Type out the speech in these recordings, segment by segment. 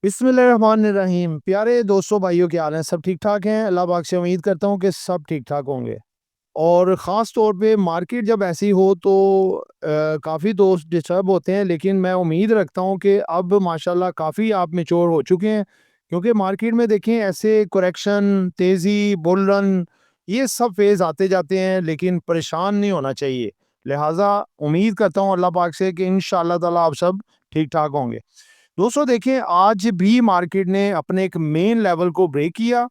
बिस्मिल्लाहिर्रहमानिर्रहीम। प्यारे दोस्तों, भाइयों, क्या हाल है? सब ठीक ठाक हैं? अल्लाह पाक से उम्मीद करता हूँ कि सब ठीक ठाक होंगे। और ख़ास तौर पे मार्केट जब ऐसी हो तो काफ़ी दोस्त डिस्टर्ब होते हैं, लेकिन मैं उम्मीद रखता हूँ कि अब माशाल्लाह काफ़ी आप मैच्योर हो चुके हैं, क्योंकि मार्केट में देखें ऐसे करेक्शन, तेज़ी, बुल रन, ये सब फेज़ आते जाते हैं, लेकिन परेशान नहीं होना चाहिए। लिहाजा उम्मीद करता हूँ अल्लाह पाक से कि इंशाअल्लाह ताला आप सब ठीक ठाक होंगे। दोस्तों देखें, आज भी मार्केट ने अपने एक मेन लेवल को ब्रेक किया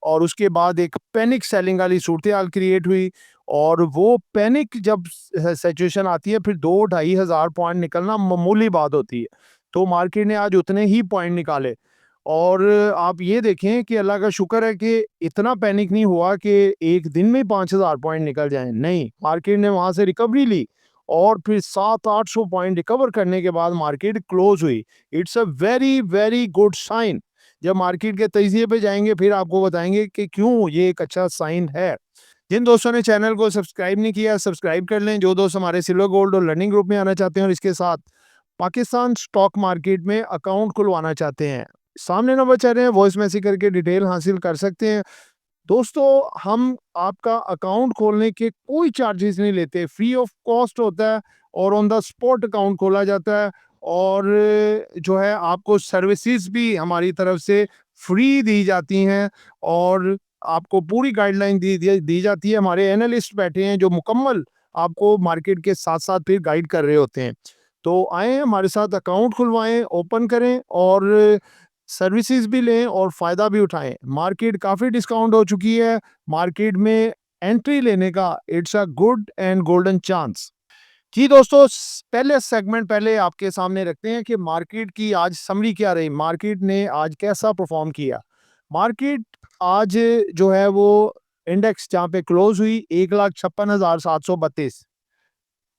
और उसके बाद एक पैनिक सेलिंग वाली सूरत-ए-हाल क्रिएट हुई। और वो पैनिक जब सिचुएशन आती है, फिर 2-2.5 हज़ार पॉइंट निकलना मामूली बात होती है। तो मार्केट ने आज उतने ही पॉइंट निकाले। और आप ये देखें कि अल्लाह का शुक्र है कि इतना पैनिक नहीं हुआ कि एक दिन में 5,000 पॉइंट निकल जाएँ। नहीं, मार्केट ने वहाँ से रिकवरी ली और फिर 700-800 पॉइंट रिकवर करने के बाद मार्केट क्लोज़ हुई। It's a very, very good sign. जब मार्केट के तजिए पे जाएँगे, फिर आपको बताएँगे कि क्यों ये एक अच्छा साइन है। जिन दोस्तों ने चैनल को सब्सक्राइब नहीं किया, सब्सक्राइब कर लें। जो दोस्त हमारे सिल्वर, गोल्ड और लर्निंग ग्रुप में आना चाहते हैं और इसके साथ पाकिस्तान स्टॉक मार्केट में अकाउंट खुलवाना चाहते हैं, सामने नंबर चल रहे हैं, वॉइस मैसेज करके डिटेल हासिल कर सकते हैं। दोस्तों, हम आपका अकाउंट खोलने के कोई चार्जेस नहीं लेते, फ्री ऑफ कॉस्ट होता है और ऑन द स्पॉट अकाउंट खोला जाता है। और जो है आपको सर्विसेज भी हमारी तरफ से फ्री दी जाती हैं और आपको पूरी गाइडलाइन दी जाती है। हमारे एनालिस्ट बैठे हैं जो मुकम्मल आपको मार्केट के साथ-साथ फिर गाइड कर रहे होते हैं। तो आएँ, हमारे साथ अकाउंट खुलवाएँ, ओपन करें और सर्विसेज भी लें और फ़ायदा भी उठाएँ। मार्केट काफ़ी डिस्काउंट हो चुकी है। मार्केट में एंट्री लेने का it's a good and golden chance. जी दोस्तों, पहले सेगमेंट पहले आपके सामने रखते हैं कि मार्केट की आज समरी क्या रही, मार्केट ने आज कैसा परफॉर्म किया। मार्केट आज जो है वो इंडेक्स जहाँ पे क्लोज हुई 1,56,732,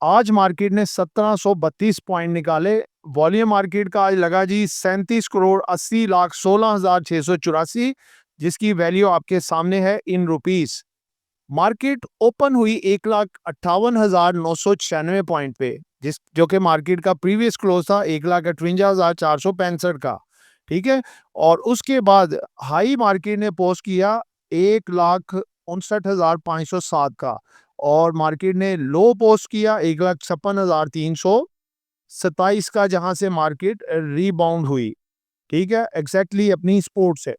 आज मार्केट ने 1732 पॉइंट निकाले। वॉल्यूम मार्केट का आज लगा जी 37,80,16,684, जिसकी वैल्यू आपके सामने है इन रुपीस। मार्केट ओपन हुई 1,58,996 पॉइंट पे, जिस जो कि मार्केट का प्रीवियस क्लोज था 1,58,465 का। ठीक है। और उसके बाद हाई मार्केट ने पोस्ट किया 1,59,507 का और मार्केट ने लो पोस्ट किया 1,56,327 का, जहां से मार्केट रीबाउंड हुई। ठीक है, एग्जैक्टली अपनी सपोर्ट से,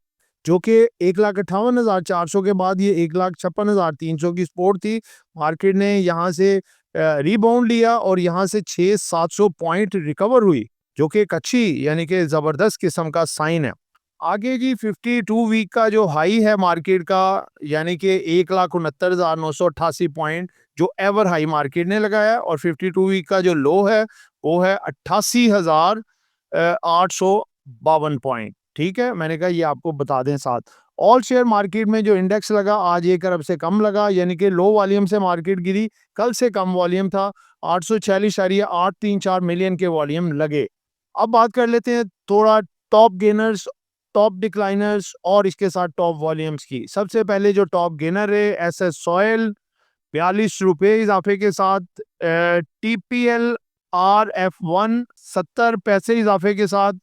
जो कि 1,58,400 के बाद ये 1,56,300 की सपोर्ट थी। मार्केट ने यहाँ से रीबाउंड लिया और यहाँ से 600-700 पॉइंट रिकवर हुई, जो कि एक अच्छी यानी कि ज़बरदस्त किस्म का साइन है। आगे जी 52 वीक का जो हाई है मार्केट का, यानी कि 1,69,988 पॉइंट, जो एवर हाई मार्केट ने लगाया, और 52 वीक का जो लो है वो है 88,852 पॉइंट। ठीक है, मैंने कहा ये आपको बता दें साथ। ऑल शेयर मार्केट में जो इंडेक्स लगा आज 1 अरब से कम लगा, यानी कि लो वॉल्यूम से मार्केट गिरी। कल से कम वॉल्यूम था, 846.834 मिलियन के वॉल्यूम लगे। अब बात कर लेते हैं थोड़ा टॉप गेनर्स, टॉप डिक्लाइनर्स और इसके साथ टॉप वॉल्यूम्स की। सबसे पहले जो टॉप गेनर है, एसएस सॉइल 42 रुपए इजाफे के साथ, टीपीएल RF1 70 पैसे इजाफे के साथ,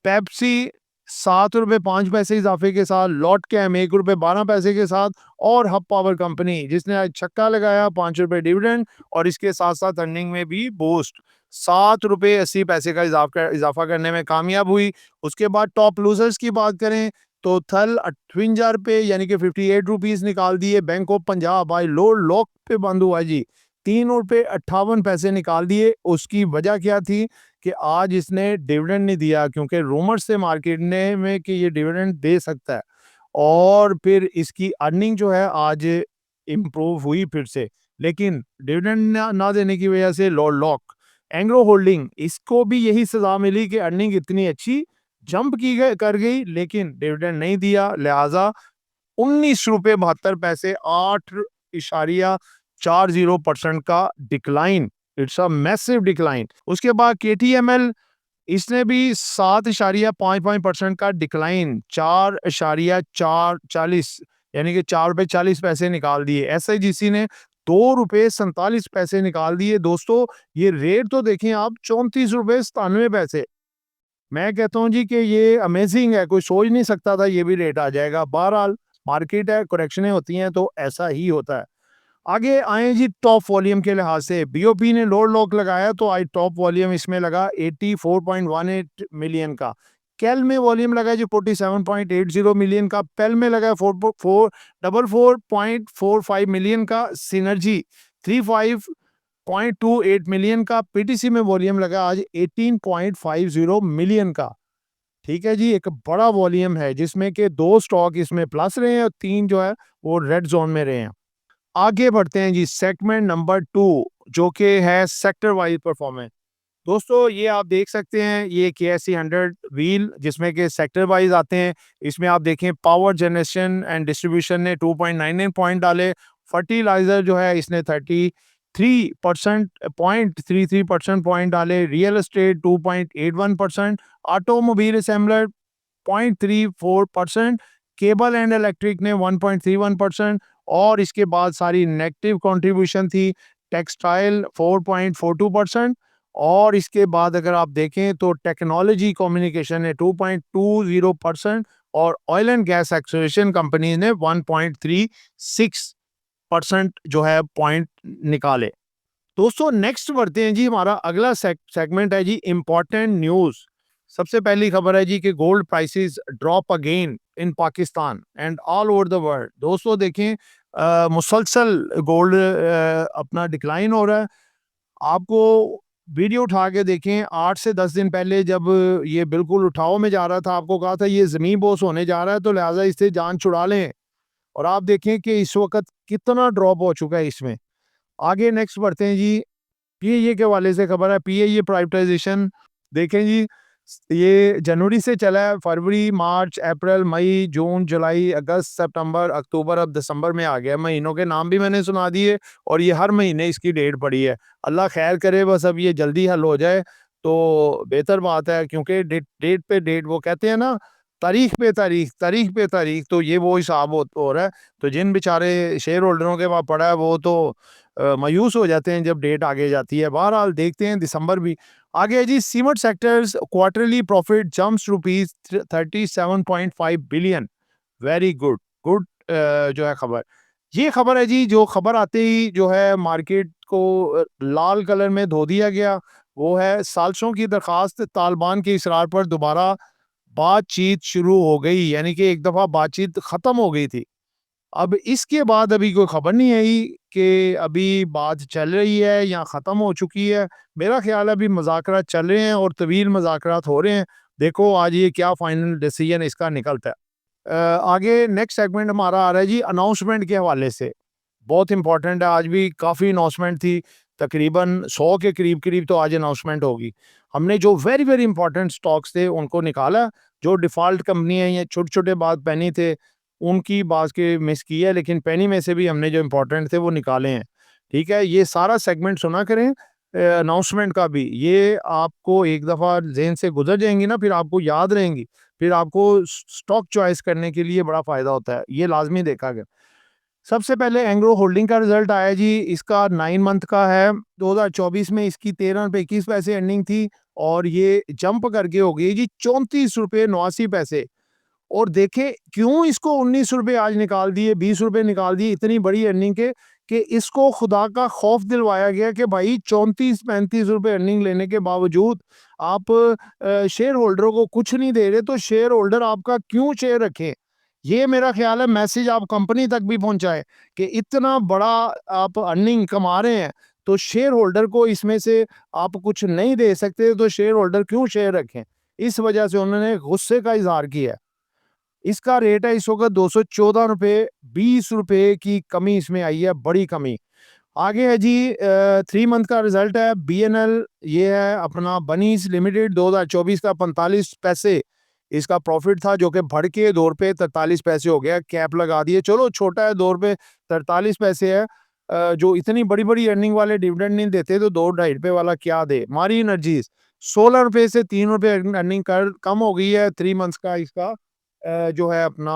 पेप्सी 7 रुपए 5 पैसे इजाफे के साथ, लॉट कैम 1 रुपए 12 पैसे के साथ, और हब पावर कंपनी जिसने आज छक्का लगाया 5 रुपए डिविडेंड और इसके साथ साथ अर्निंग में भी बूस्ट 7 रुपए 80 पैसे का इजाफा करने में कामयाब हुई। उसके बाद टॉप लूजर्स की बात करें तो थल 58 रुपए यानी कि 58 रुपीज निकाल दिए। बैंक ऑफ पंजाब भाई लो लॉक पे बंद हुआ जी, 3 रुपए 58 पैसे निकाल दिए। उसकी वजह क्या थी कि आज इसने डिविडेंड नहीं दिया, क्योंकि रूमर्स से मार्केट ने में कि ये डिविडेंड दे सकता है, और फिर इसकी अर्निंग जो है आज इम्प्रूव हुई फिर से, लेकिन डिविडेंड ना देने की वजह से लो लॉक। एंग्रो होल्डिंग, इसको भी यही सजा मिली कि अर्निंग इतनी अच्छी जंप की गई कर गई, लेकिन डिविडेंड नहीं दिया, लिहाजा 19 रुपए 72 पैसे, 8.40% का decline. It's a massive decline. उसके बाद केटीएमएल, इसने भी 7.55% का डिक्लाइन, 4.440 यानी कि 4 रुपए 40 पैसे निकाल दिए। एसआईजीसी ने 2 रुपए 47 पैसे निकाल दिए। दोस्तों, ये रेट तो देखें आप, 34 रुपए 97 पैसे। मैं कहता हूँ जी कि ये अमेजिंग है, कोई सोच नहीं सकता था ये भी रेट आ जाएगा। बहरहाल मार्केट है, करेक्शनें होती हैं तो ऐसा ही होता है। आगे आए जी टॉप वॉल्यूम के लिहाज से, बीओपी ने लोड लॉक लगाया तो आज टॉप वॉल्यूम इसमें लगा 84.18 मिलियन का। कैल में वॉल्यूम लगा जी 47.80 मिलियन का। पेल में लगा 44.45 मिलियन का। सिनर्जी 35.28 मिलियन का। पीटीसी में वॉल्यूम लगा आज 18.50 मिलियन का। ठीक है जी, एक बड़ा वॉल्यूम है जिसमें के 2 स्टॉक इसमें प्लस रहे हैं और 3 जो है वो रेड जोन में रहे हैं। आगे बढ़ते हैं जी सेगमेंट नंबर 2, जो कि है सेक्टर वाइज परफॉर्मेंस। दोस्तों ये आप देख सकते हैं, ये केएससी 100 व्हील जिसमें के सेक्टर वाइज आते हैं। इसमें आप देखें पावर जनरेशन एंड डिस्ट्रीब्यूशन ने 2.99 पॉइंट डाले। फर्टिलाइजर जो है इसने 33% पॉइंट डाले। Real estate 2.81%। Automobile assembler 0.34%। Cable and electric ने 1.31%। और इसके बाद सारी नेगेटिव कंट्रीब्यूशन थी। टेक्सटाइल 4.42%। और इसके बाद अगर आप देखें तो टेक्नोलॉजी कम्युनिकेशन ने 2.20% और oil and gas exploration company ने 1.36% जो है पॉइंट निकाले। दोस्तों नेक्स्ट बढ़ते हैं जी, हमारा अगला सेगमेंट है जी इंपॉर्टेंट न्यूज़। सबसे पहली खबर है जी कि gold prices drop again in Pakistan and all over the world. दोस्तों देखें मुसलसल गोल्ड अपना डिक्लाइन हो रहा है। आपको वीडियो उठा के देखें, 8 से 10 दिन पहले जब ये बिल्कुल उठाव में जा रहा था, आपको कहा था ये ज़मीन बोस होने जा रहा है तो लिहाजा इससे जान छुड़ा लें। और आप देखें कि इस वक़्त कितना ड्रॉप हो चुका है इसमें। आगे नेक्स्ट बढ़ते हैं जी, पीएए के हवाले से खबर है। पीएए प्राइवेटाइजेशन देखें जी, ये जनवरी से चला है। फरवरी, मार्च, अप्रैल, मई, जून, जुलाई, अगस्त, सितंबर, अक्टूबर, अब दिसंबर में आ गया। महीनों के नाम भी मैंने सुना दिए और ये हर महीने इसकी डेट पड़ी है। अल्लाह खैर करे, बस अब ये जल्दी हल हो जाए तो बेहतर बात है, क्योंकि डेट डेट पे डेट वो कहते हैं ना, तारीख पे तारीख, तारीख पे तारीख, तो ये वो हिसाब हो रहा है। तो जिन बेचारे शेयर होल्डरों के पास पड़ा है वो तो मायूस हो जाते हैं जब डेट आगे जाती है। बहरहाल देखते हैं, दिसंबर भी आगे है जी। Cement sectors quarterly profit jumps rupees 37.5 billion. Very good good जो है खबर। ये खबर है जी, जो खबर आते ही जो है मार्केट को लाल कलर में धो दिया गया। वो है साजिशों की दरखास्त, तालिबान के इसरार पर दोबारा बातचीत शुरू हो गई, यानी कि एक दफ़ा बातचीत ख़त्म हो गई थी। अब इसके बाद अभी कोई खबर नहीं आई कि अभी बात चल रही है या ख़त्म हो चुकी है। मेरा ख़्याल है अभी मुज़ाकरात चल रहे हैं और तवील मुज़ाकरात हो रहे हैं। देखो आज ये क्या फ़ाइनल डिसीजन इसका निकलता है। आगे नेक्स्ट सेगमेंट हमारा आ रहा है जी अनाउंसमेंट के हवाले से। बहुत इंपॉर्टेंट है, आज भी काफ़ी अनाउंसमेंट थी। तकरीबन 100 के करीब-करीब तो आज अनाउंसमेंट होगी। हमने जो वेरी, वेरी इंपॉर्टेंट स्टॉक्स थे उनको निकाला। जो डिफ़ॉल्ट कंपनियाँ या छोटे-छोटे बाद पेनी थे उनकी बात के मिस की है, लेकिन पेनी में से भी हमने जो इंपॉर्टेंट थे वो निकाले हैं। ठीक है? ये सारा सेगमेंट सुना करें अनाउंसमेंट का भी। ये आपको एक दफ़ा ज़हन से गुज़र जाएँगी ना, फिर आपको याद रहेंगी। फिर आपको स्टॉक चॉइस करने के लिए बड़ा फ़ायदा होता है। ये लाज़मी देखा गया। सबसे पहले एंग्रो होल्डिंग का रिजल्ट आया जी, इसका 9 मंथ का है। 2024 में इसकी ₹13.21 अर्निंग थी और ये जंप करके हो गई जी ₹34.89। और देखें क्यों इसको ₹19 आज निकाल दिए, ₹20 निकाल दिए इतनी बड़ी अर्निंग के, कि इसको खुदा का खौफ दिलवाया गया कि भाई ₹34-35 अर्निंग लेने के बावजूद आप शेयर होल्डरों को कुछ नहीं दे रहे, तो शेयर होल्डर आपका क्यों शेयर रखें। ये मेरा ख्याल है मैसेज आप कंपनी तक भी पहुंचाए कि इतना बड़ा आप अर्निंग कमा रहे हैं तो शेयर होल्डर को इसमें से आप कुछ नहीं दे सकते, तो शेयर होल्डर क्यों शेयर रखें। इस वजह से उन्होंने गुस्से का इजहार किया। इसका रेट है इस वक्त ₹214, ₹20 की कमी इसमें आई है, बड़ी कमी। आगे है जी 3 मंथ का रिजल्ट है। बीएनएल ये है अपना बनीज लिमिटेड, 2024 का 45 पैसे इसका प्रॉफिट था, जो कि बढ़ के ₹2 43 हो गया। कैप लगा दिए, चलो छोटा है, ₹2 43 है। जो इतनी बड़ी बड़ी अर्निंग वाले डिविडेंड नहीं देते तो ₹2-2.5 वाला क्या दे। मारी एनर्जीज ₹16 से ₹3 अर्निंग कर कम हो गई है। 3 मंथ्स का इसका जो है अपना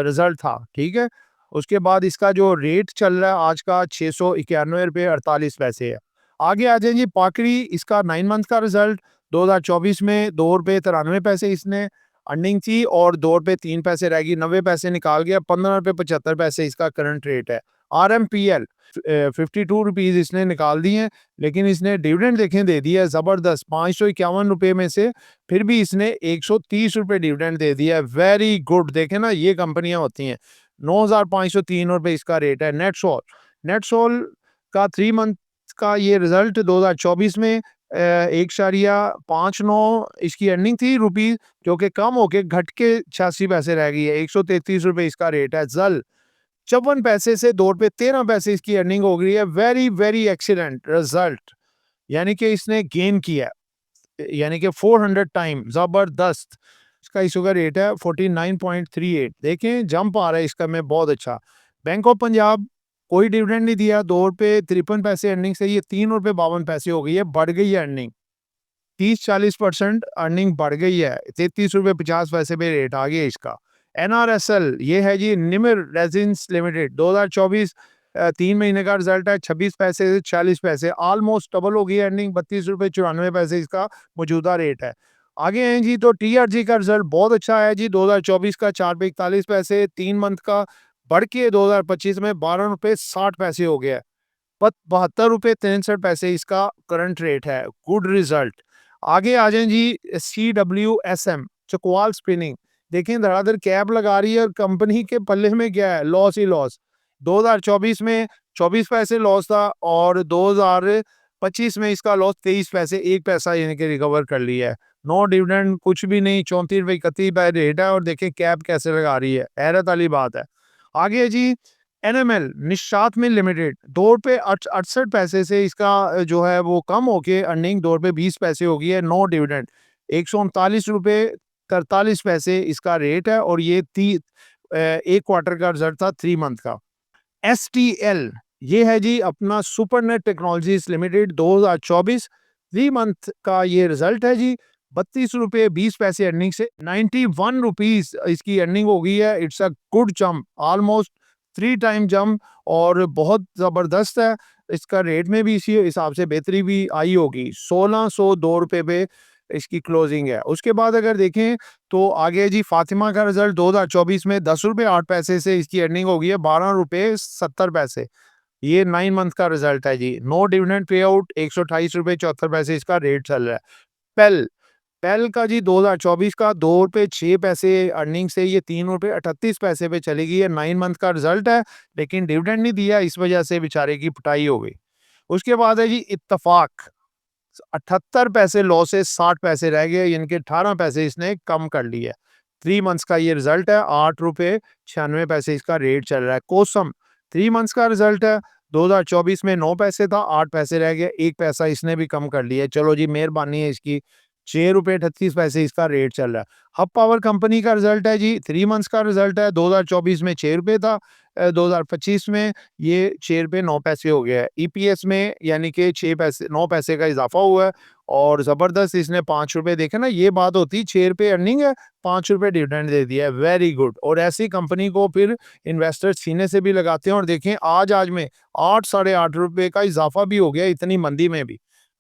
रिजल्ट था। ठीक है, उसके बाद इसका जो रेट चल रहा है आज का ₹691.48 है। आगे आ जाए जी पाकड़ी, इसका 9 मंथ का रिजल्ट 2024 में ₹2.93 इसने अर्निंग थी और ₹2.03 रह गई, 90 पैसे निकाल गया, ₹15.75 इसका करंट रेट है। आरएमपीएल 52 रुपीज़ इसने निकाल दिए हैं, लेकिन इसने डिविडेंड देखें दे दिया है ज़बरदस्त, ₹551 में से फिर भी इसने ₹130 डिविडेंड दे दिया है। वेरी गुड, देखें ना ये कंपनियां होती हैं। ₹9,503 इसका रेट है। नेटसोल का 3 मंथ का ये रिजल्ट 2024 में 1.59 इसकी अर्निंग थी रुपीज, जो कि कम होके घट के 86 पैसे रह गई है। ₹133 इसका रेट है। जल 54 पैसे से ₹2.13 इसकी अर्निंग हो गई है। वेरी वेरी एक्सीलेंट रिजल्ट, यानी कि इसने गेन किया है, यानी कि 400 टाइम, जबरदस्त। इसका इशू का रेट है 49.38। देखें जंप आ रहा है इसका में, बहुत अच्छा। बैंक ऑफ पंजाब कोई डिविडेंड नहीं दिया, ₹2.53 अर्निंग से ये ₹3.52 हो गई है, बढ़ गई है अर्निंग, 30-40% अर्निंग बढ़ गई है। ₹33.50 पे रेट आ गया इसका। एनआरएसएल ये है जी, निमिर रेजिन्स लिमिटेड, 2024 3 महीने का रिजल्ट है, 26 पैसे से 40 पैसे, ऑलमोस्ट डबल हो गई अर्निंग, ₹32.94 इसका मौजूदा रेट है। आगे हैं जी, तो टीआरजी का रिजल्ट बहुत अच्छा है जी, 2024 का ₹4.41, 3 मंथ का बढ़ के 2025 में ₹12.60 हो गया है। ₹72.63 इसका करंट रेट है। Good result. आगे आ जाएं जी, CWSM चकवाल स्पिनिंग, देखें धड़ाधड़ कैप लगा रही है और कंपनी के पल्ले में क्या है, लॉस ही लॉस। 2024 में 24 पैसे लॉस था और 2025 में इसका लॉस 23 पैसे, 1 पैसा यानी कि रिकवर कर लिया है। नो डिविडेंड, कुछ भी नहीं, ₹34.31 रेट है और देखें कैप कैसे लगा रही है, हैरत वाली बात है। आगे जी, एनएमएल निशात मिल लिमिटेड, ₹2.68 से इसका जो है वो कम होके अर्निंग ₹2.20 हो गई है। नो डिविडेंड, ₹139.43 इसका रेट है और ये एक क्वार्टर का रिजल्ट था, 3 मंथ का। STL ये है जी अपना सुपरनेट टेक्नोलॉजीज लिमिटेड, 2024 3 मंथ का ये रिजल्ट है जी, ₹32.20 अर्निंग से ₹91 इसकी अर्निंग हो गई है। It's a good jump, almost 3 time jump और बहुत ज़बरदस्त है। इसका रेट में भी इसी हिसाब से बेहतरी भी आई होगी। ₹1602 पे इसकी क्लोजिंग है। उसके बाद अगर देखें तो आगे जी, फातिमा का रिजल्ट 2024 में ₹10.08 से इसकी अर्निंग हो गई है ₹12.70। ये 9 मंथ का रिजल्ट है जी। नो डिविडेंड पे आउट, ₹128.74 इसका रेट चल रहा है। पेल पेल का जी 2024 का ₹2.06 अर्निंग से ये ₹3.38 पे चली गई है। 9 मंथ का रिजल्ट है, लेकिन डिविडेंड नहीं दिया, इस वजह से बेचारे की पिटाई हो गई। उसके बाद है जी इत्तफाक, 78 पैसे लॉस से 60 पैसे रह गए, यानी कि 18 पैसे इसने कम कर लिए। 3 मंथ्स का ये रिजल्ट है, ₹8.96 इसका रेट चल रहा है। कोसम 3 मंथ्स का रिजल्ट है, 2024 में 9 पैसे था, 8 पैसे रह गए, 1 पैसा इसने भी कम कर लिया। चलो जी, मेहरबानी है इसकी। ₹6.38 इसका रेट चल रहा है। हब पावर कंपनी का रिजल्ट है जी, 3 मंथ्स का रिजल्ट है, 2024 में ₹6 था, 2025 में ये ₹6.09 हो गया है। ईपीएस में यानी कि 6 पैसे 9 पैसे का इजाफा हुआ है और ज़बरदस्त इसने ₹5 देखे ना, ये बात होती, ₹6 अर्निंग है, ₹5 डिविडेंड दे दिया है। Very good. और ऐसी कंपनी को फिर इन्वेस्टर्स सीने से भी लगाते हैं और देखें आज में 8 साढ़े ₹8 का इजाफा भी हो गया इतनी मंदी में भी।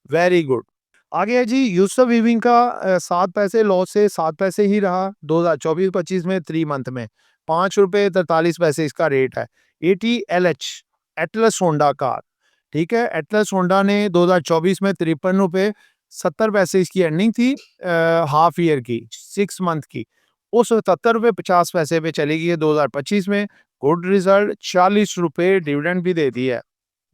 Very good. आगे है जी, यूसुफ वीविंग का 7 पैसे लॉस से 7 पैसे ही रहा 2024-25 में, 3 मंथ में ₹5.43 इसका रेट है। ATLH एटलस होंडा कार, ठीक है, एटलस होंडा ने 2024 में ₹53.70 इसकी अर्निंग थी, हाफ ईयर की, 6 मंथ की, वो ₹77.50 पे चली गई है 2025 में। गुड रिजल्ट, ₹40 डिविडेंड भी दे दिया है।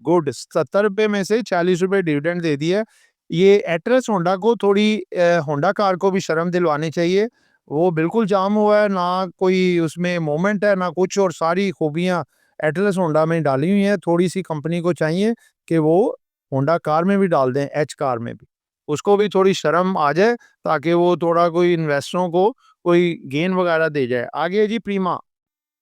गुड, ₹70 में से ₹40 डिविडेंड दे दिया है। ये एटलस होंडा को थोड़ी होंडा कार को भी शर्म दिलवानी चाहिए। वो बिल्कुल जाम हुआ है, ना कोई उसमें मूवमेंट है ना कुछ, और सारी खूबियाँ एटलस होंडा में डाली हुई हैं। थोड़ी-सी कंपनी को चाहिए कि वो होंडा कार में भी डाल दें, एच कार में भी। उसको भी थोड़ी शर्म आ जाए, ताकि वो थोड़ा कोई इन्वेस्टरों को कोई गेन वगैरह दे जाए। आगे है जी प्रीमा।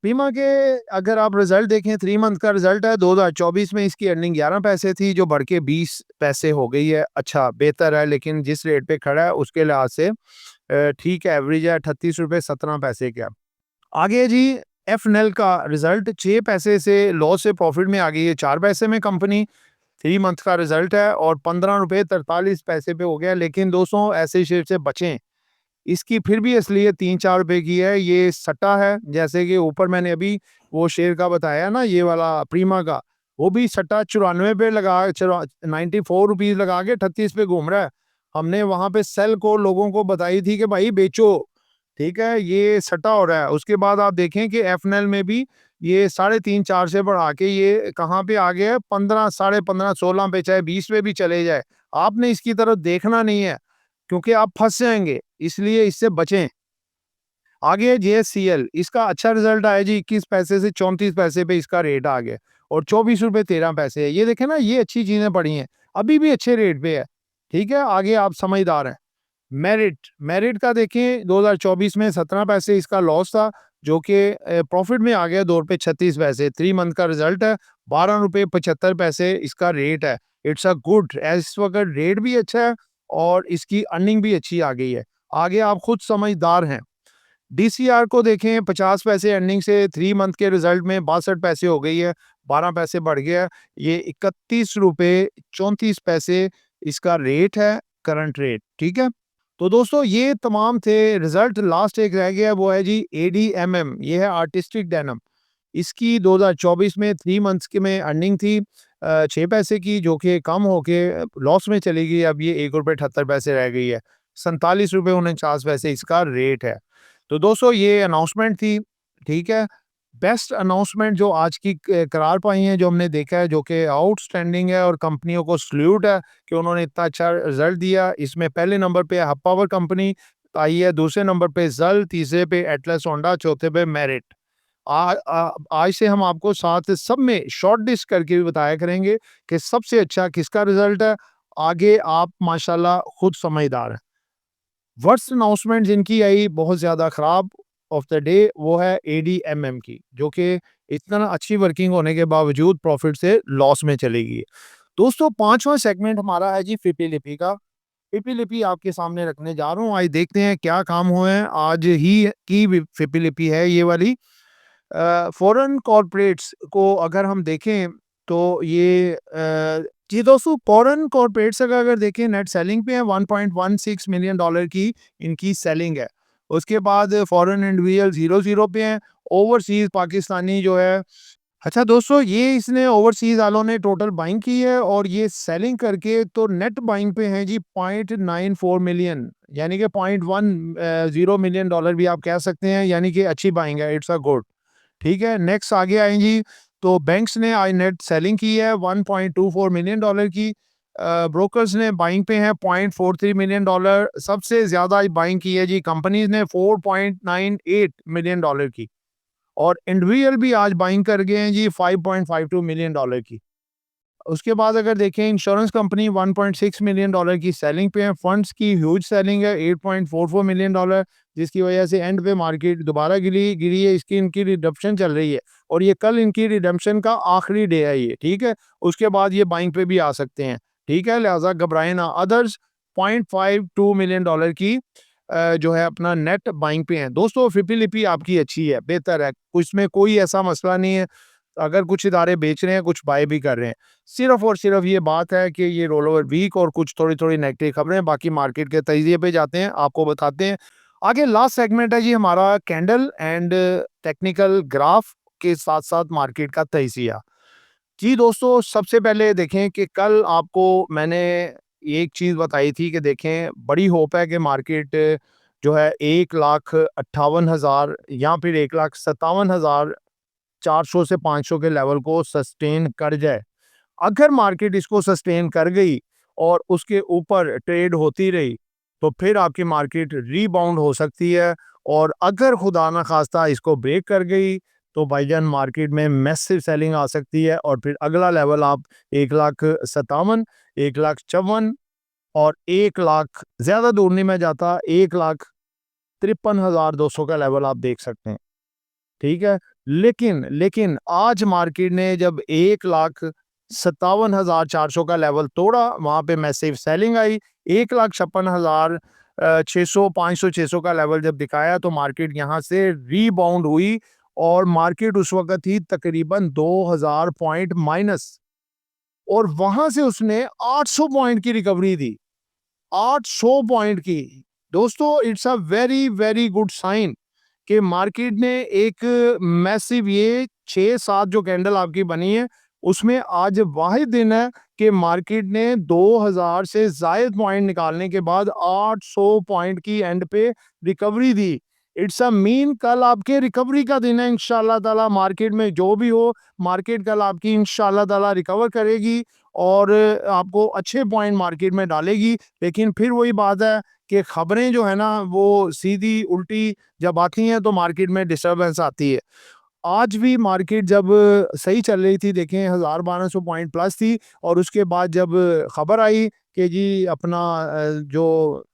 प्रीमा के अगर आप रिजल्ट देखें, 3 मंथ का रिजल्ट है, 2024 में इसकी अर्निंग 11 पैसे थी, जो बढ़ के 20 पैसे हो गई है। अच्छा, बेहतर है, लेकिन जिस रेट पे खड़ा है उसके लिहाज से ठीक है, एवरेज है, ₹38.17 का। आगे है जी, एफनेल का रिजल्ट 6 पैसे से लॉस से प्रॉफिट में आ गई है, 4 पैसे में कंपनी। 3 मंथ का रिजल्ट है और 15 रुपये 43 पैसे पे हो गया। लेकिन दोस्तों ऐसे शेयर से बचें, इसकी फिर भी असलियत 3-4 रुपए की है, ये सट्टा है। जैसे कि ऊपर मैंने अभी वो शेयर का बताया ना, ये वाला प्रीमा का, वो भी सट्टा 94 पे लगा, 94 रुपीज़ लगा के 38 पे घूम रहा है। हमने वहाँ पे सेल को लोगों को बताई थी कि भाई बेचो, ठीक है? ये सट्टा हो रहा है। उसके बाद आप देखें कि एफएनएल में भी ये 3.5-4 से बढ़ा के ये कहाँ पे आ गया है? 15, साढ़े 15, 16 पे, चाहे 20 पे भी चले जाए। आपने इसकी तरफ देखना नहीं है, क्योंकि आप फँस जाएँगे, इसलिए इससे बचें। आगे है जेएससीएल, इसका अच्छा रिजल्ट आया जी, 21 पैसे से 34 पैसे पे इसका रेट आ गया और 24 रुपए 13 पैसे है। ये देखें ना, ये अच्छी चीज़ें पड़ी हैं, अभी भी अच्छे रेट पे है, ठीक है? आगे आप समझदार हैं। मेरिट का देखें, 2024 में 17 पैसे इसका लॉस था, जो कि प्रॉफिट में आ गया 2 रुपए 36 पैसे। 3 मंथ का रिजल्ट है, 12 रुपए 75 पैसे इसका रेट है। इट्स अ गुड, इस वक्त रेट भी अच्छा है और इसकी अर्निंग भी अच्छी आ गई है। आगे आप खुद समझदार हैं। डीसीआर को देखें, 50 पैसे अर्निंग से 3 मंथ के रिजल्ट में 62 पैसे हो गई है, 12 पैसे बढ़ गया। ये 31 रुपए 34 पैसे इसका रेट है, करंट रेट, ठीक है? तो दोस्तों ये तमाम थे रिजल्ट। लास्ट एक रह गया, वो है जी एडीएमएम, ये है आर्टिस्टिक डेनिम। इसकी 2024 में 3 मंथ्स के में अर्निंग थी 6 पैसे की, जो कि कम होके लॉस में चली गई। अब ये 1 रुपए 78 पैसे रह गई है। 47 रुपए 49 पैसे इसका रेट है। तो दोस्तों ये अनाउंसमेंट थी, ठीक है? बेस्ट अनाउंसमेंट जो आज की करार पाई हैं, जो हमने देखा है, जो कि आउटस्टैंडिंग है और कंपनियों को सैल्यूट है कि उन्होंने इतना अच्छा रिजल्ट दिया। इसमें पहले नंबर पे हब पावर कंपनी आई है, दूसरे नंबर पे ज़ल, तीसरे पे एटलस होंडा, चौथे पे मेरिट। आज से हम आपको साथ सब में शॉर्ट लिस्ट करके भी बताया करेंगे कि सबसे अच्छा किसका रिजल्ट है। आगे आप माशाल्लाह खुद समझदार हैं। वर्स्ट अनाउंसमेंट जिनकी आई बहुत ज़्यादा ख़राब ऑफ द डे, वो है एडीएमएम की, जो कि इतना अच्छी वर्किंग होने के बावजूद प्रॉफिट से लॉस में चली गई। दोस्तों 5वां सेगमेंट हमारा है जी फिपी लिपि का। फिपी लिपि आपके सामने रखने जा रहा हूँ। आज देखते हैं क्या काम हुए हैं। आज ही की फिपी लिपि है ये वाली। फॉरेन कॉर्पोरेट्स को अगर हम देखें तो जी दोस्तों, फॉरेन कॉर्पोरेट्स का अगर देखें, नेट सेलिंग पे है, 1.16 मिलियन डॉलर की इनकी सेलिंग है। उसके बाद फॉरेन इंडिविजुअल 0 पे हैं। ओवरसीज पाकिस्तानी जो है, अच्छा दोस्तों, ये इसने ओवरसीज वालों ने टोटल बाइंग की है और ये सेलिंग करके तो नेट बाइंग पे हैं जी 0.94 मिलियन, यानी कि 0.10 मिलियन डॉलर भी आप कह सकते हैं, यानी कि अच्छी बाइंग है। इट्स अ गुड, ठीक है? नेक्स्ट आगे आएँ जी, तो बैंक्स ने आज नेट सेलिंग की है 1.24 मिलियन डॉलर की। ब्रोकर्स ने बाइंग पे हैं 0.43 मिलियन डॉलर। सबसे ज़्यादा बाइंग की है जी कंपनीज़ ने 4.98 मिलियन डॉलर की, और इंडिविजुअल भी आज बाइंग कर गए हैं जी 5.52 मिलियन डॉलर की। उसके बाद अगर देखें, इंश्योरेंस कंपनी 1.6 मिलियन डॉलर की सेलिंग पे है। फंड्स की ह्यूज सेलिंग है 8.44 मिलियन डॉलर, जिसकी वजह से एंड पे मार्केट दोबारा गिरी गिरी है। इसकी इनकी रिडम्पशन चल रही है और ये कल इनकी रिडम्पशन का आखिरी डे है ये, ठीक है? उसके बाद ये बाइंग पे भी आ सकते हैं, ठीक है? लिहाजा घबराएं ना। अदर्स 0.52 मिलियन डॉलर की जो है अपना नेट बाइंग पे हैं। दोस्तों फिपी लिपि आपकी अच्छी है, बेहतर है, इसमें कोई ऐसा मसला नहीं है। अगर कुछ इदारे बेच रहे हैं, कुछ बाय भी कर रहे हैं। सिर्फ़ और सिर्फ़ ये बात है कि ये रोल ओवर वीक और कुछ थोड़ी-थोड़ी नेगेटिव खबरें, बाकी मार्केट के तजिए पे जाते हैं, आपको बताते हैं। आगे लास्ट सेगमेंट है जी हमारा कैंडल एंड टेक्निकल ग्राफ के साथ-साथ मार्केट का तजिया। जी दोस्तों, सबसे पहले देखें कि कल आपको मैंने एक चीज़ बताई थी कि देखें, बड़ी होप है कि मार्केट जो है 1,58,000 या फिर 1,57,400 से 500 के लेवल को सस्टेन कर जाए। अगर मार्केट इसको सस्टेन कर गई और उसके ऊपर ट्रेड होती रही, तो फिर आपकी मार्केट रीबाउंड हो सकती है। और अगर खुदा ना खास्ता इसको ब्रेक कर गई, तो भाईजान मार्केट में मैसिव सेलिंग आ सकती है और फिर अगला लेवल आप 1,57,000, 1,54,000 और 1,00,000, ज़्यादा दूर नहीं मैं जाता, 1,53,200 का लेवल आप देख सकते हैं, ठीक है? लेकिन लेकिन आज मार्केट ने जब 1,57,400 का लेवल तोड़ा, वहाँ पे मैसिव सेलिंग आई। 1,56,000 600 500-600 का लेवल जब दिखाया, तो मार्केट यहाँ से रीबाउंड हुई और मार्केट उस वक़्त ही तकरीबन 2,000 पॉइंट माइनस और वहां से उसने 800 पॉइंट की रिकवरी दी, 800 पॉइंट की। दोस्तों it's a very very good sign कि मार्केट ने एक मैसिव ये 6-7 जो कैंडल आपकी बनी है उसमें आज वाहिद दिन है कि मार्केट ने 2000 से जायद पॉइंट निकालने के बाद 800 पॉइंट की एंड पे recovery the. It's a mean कल आपके रिकवरी का दिन है इंशाल्लाह ताला। मार्केट में जो भी हो, मार्केट कल आपकी इंशाल्लाह ताला रिकवर करेगी और आपको अच्छे पॉइंट मार्केट में डालेगी। लेकिन फिर वही बात है कि खबरें जो है ना वो सीधी उल्टी जब आती हैं तो मार्केट में डिस्टर्बेंस आती है। आज भी मार्केट जब सही चल रही थी, देखें 1200 पॉइंट प्लस थी, और उसके बाद जब खबर आई कि जी अपना जो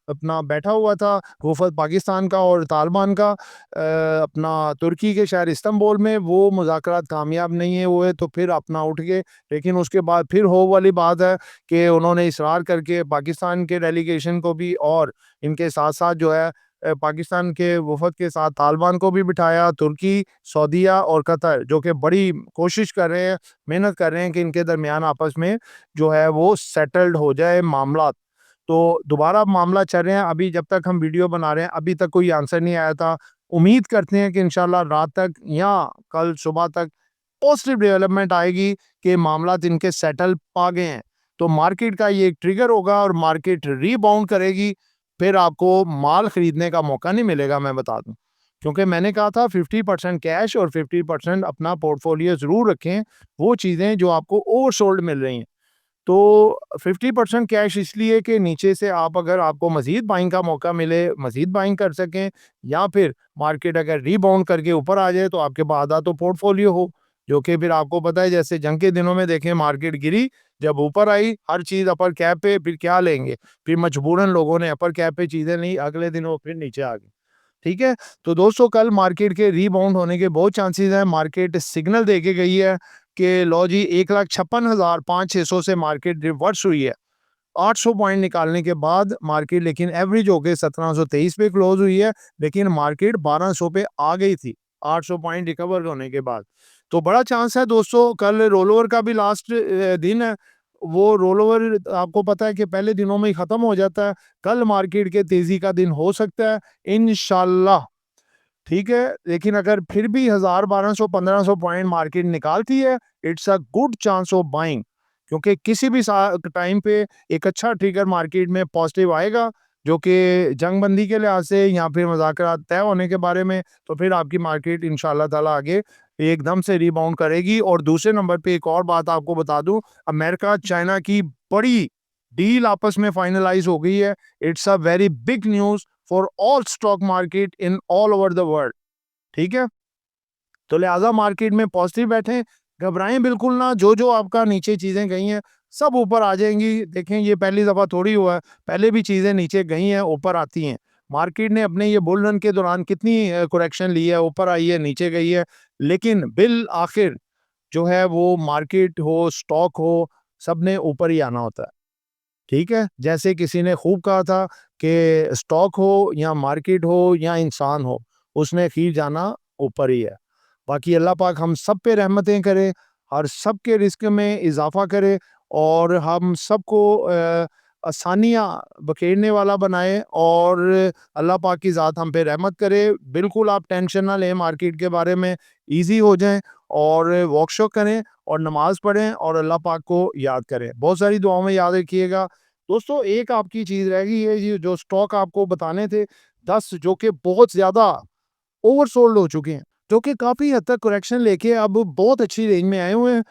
अपना बैठा हुआ था वफद पाकिस्तान का और तालिबान का अपना तुर्की के शहर इस्तांबुल में, वो मुज़ाकरात कामयाब नहीं हुए, तो फिर अपना उठ गए। लेकिन उसके बाद फिर हो वाली बात है कि उन्होंने इसरार करके पाकिस्तान के डेलीगेशन को भी और इनके साथ साथ जो है पाकिस्तान के वफद के साथ तालिबान को भी बिठाया। तुर्की, सऊदीया और कतर जो कि बड़ी कोशिश कर रहे हैं, मेहनत कर रहे हैं कि इनके दरमियान आपस में जो है वो सेटल्ड हो जाए मामला। तो दोबारा मामला चल रहे हैं, अभी जब तक हम वीडियो बना रहे हैं अभी तक कोई आंसर नहीं आया था। उम्मीद करते हैं कि इंशाल्लाह रात तक या कल सुबह तक पॉजिटिव डेवलपमेंट आएगी कि मामला इनके सेटल पा गए हैं, तो मार्केट का ये एक ट्रिगर होगा और मार्केट रीबाउंड करेगी। फिर आपको माल खरीदने का मौका नहीं मिलेगा, मैं बता दूं, क्योंकि मैंने कहा था 50% कैश और 50% अपना पोर्टफोलियो जरूर रखें, वो चीज़ें जो आपको ओवरसोल्ड मिल रही हैं। तो 50% कैश इसलिए कि नीचे से आप अगर आपको मज़ीद बाइंग का मौका मिले, मज़ीद बाइंग कर सकें, या फिर मार्केट अगर रीबाउंड करके ऊपर आ जाए तो आपके पास आधा तो पोर्टफोलियो हो, जो कि फिर आपको पता है जैसे जंग के दिनों में देखें मार्केट गिरी, जब ऊपर आई हर चीज़ अपर कैप पे, फिर क्या लेंगे, फिर मजबूरन लोगों ने अपर कैप पे चीज़ें ली, अगले दिन वो फिर नीचे आ गई। ठीक है, तो दोस्तों कल मार्केट के रीबाउंड होने के बहुत चांसेस हैं। मार्केट सिग्नल दे के गई है कि लो जी 1,56,500 से मार्केट रिवर्स हुई है 800 पॉइंट निकालने के बाद मार्केट, लेकिन एवरेज होके 1723 पे क्लोज हुई है, लेकिन मार्केट 1200 पे आ गई थी 800 पॉइंट रिकवर होने के बाद। तो बड़ा चांस है दोस्तों, कल रोल ओवर का भी लास्ट दिन है। वो रोल ओवर आपको पता है कि पहले दिनों में ही खत्म हो जाता है, कल मार्केट के तेजी का दिन हो सकता है इंशाल्लाह। ठीक है, लेकिन अगर फिर भी 1000, 1200, 1500 पॉइंट मार्केट निकालती है, it's a good chance of buying, क्योंकि किसी भी टाइम पे एक अच्छा ट्रिगर मार्केट में पॉजिटिव आएगा, जो कि जंगबंदी के लिहाज से या फिर मुज़ाकरात तय होने के बारे में, तो फिर आपकी मार्केट इंशाल्लाह ताला आगे एकदम से रिबाउंड करेगी। और दूसरे नंबर पे एक और बात आपको बता दूं, अमेरिका चाइना की बड़ी डील आपस में फाइनलाइज हो गई है। It's a very big news for all stock market in all over the world. ठीक है, तो लिहाजा मार्केट में पॉजिटिव बैठे, घबराएं बिल्कुल ना। जो जो आपका नीचे चीजें गई हैं सब ऊपर आ जाएंगी। देखें ये पहली दफा थोड़ी हुआ है, पहले भी चीजें नीचे गई हैं ऊपर आती हैं। मार्केट ने अपने ये बुल रन के दौरान कितनी करेक्शन ली है, ऊपर आई है नीचे गई है, लेकिन बिल आखिर जो है वो मार्केट हो स्टॉक हो सब ने ऊपर ही आना होता है। ठीक है, जैसे किसी ने खूब कहा था कि स्टॉक हो या मार्केट हो या इंसान हो, उसने खीर जाना ऊपर ही है। बाकी अल्लाह पाक हम सब पे रहमतें करे, हर सब के रिस्क में इजाफा करे और हम सबको आसानियाँ बखेरने वाला बनाए, और अल्लाह पाक की ज़ात हम पे रहमत करे। बिल्कुल आप टेंशन ना लें मार्केट के बारे में, ईजी हो जाएं और वॉकशॉप करें और नमाज पढ़ें और अल्लाह पाक को याद करें। बहुत सारी दुआओं में याद रखिएगा। दोस्तों एक आपकी चीज़ रह गई है, ये जो स्टॉक आपको बताने थे 10 जो कि बहुत ज़्यादा ओवरसोल्ड हो चुके हैं, जो कि काफ़ी हद तक करेक्शन लेके अब बहुत अच्छी रेंज में आए हुए हैं।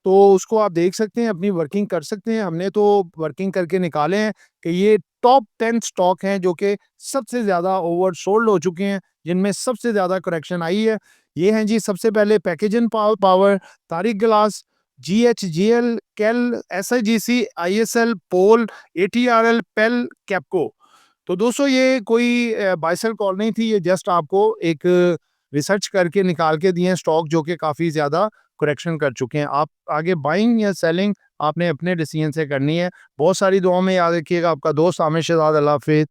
तो उसको आप देख सकते हैं, अपनी वर्किंग कर सकते हैं। हमने तो वर्किंग करके निकाले हैं कि ये टॉप 10 स्टॉक हैं जो कि सबसे ज़्यादा ओवरसोल्ड हो चुके हैं, जिनमें सबसे ज़्यादा करेक्शन आई है। ये हैं जी, सबसे पहले पैकेजन पावर, तारिक ग्लास, GHGL, कैल, SIGC, ISL, पोल, ATRL, पेल, कैपको। तो दोस्तों ये कोई बाय सेल कॉल नहीं थी, ये जस्ट आपको एक रिसर्च करके निकाल के दिए स्टॉक जो कि काफ़ी ज़्यादा करेक्शन कर चुके हैं। आप आगे बाइंग या सेलिंग आपने अपने डिसीजन से करनी है। बहुत सारी दुआओं में याद रखिएगा। आपका दोस्त आमिर शहजाद। अल्लाह हाफिज़।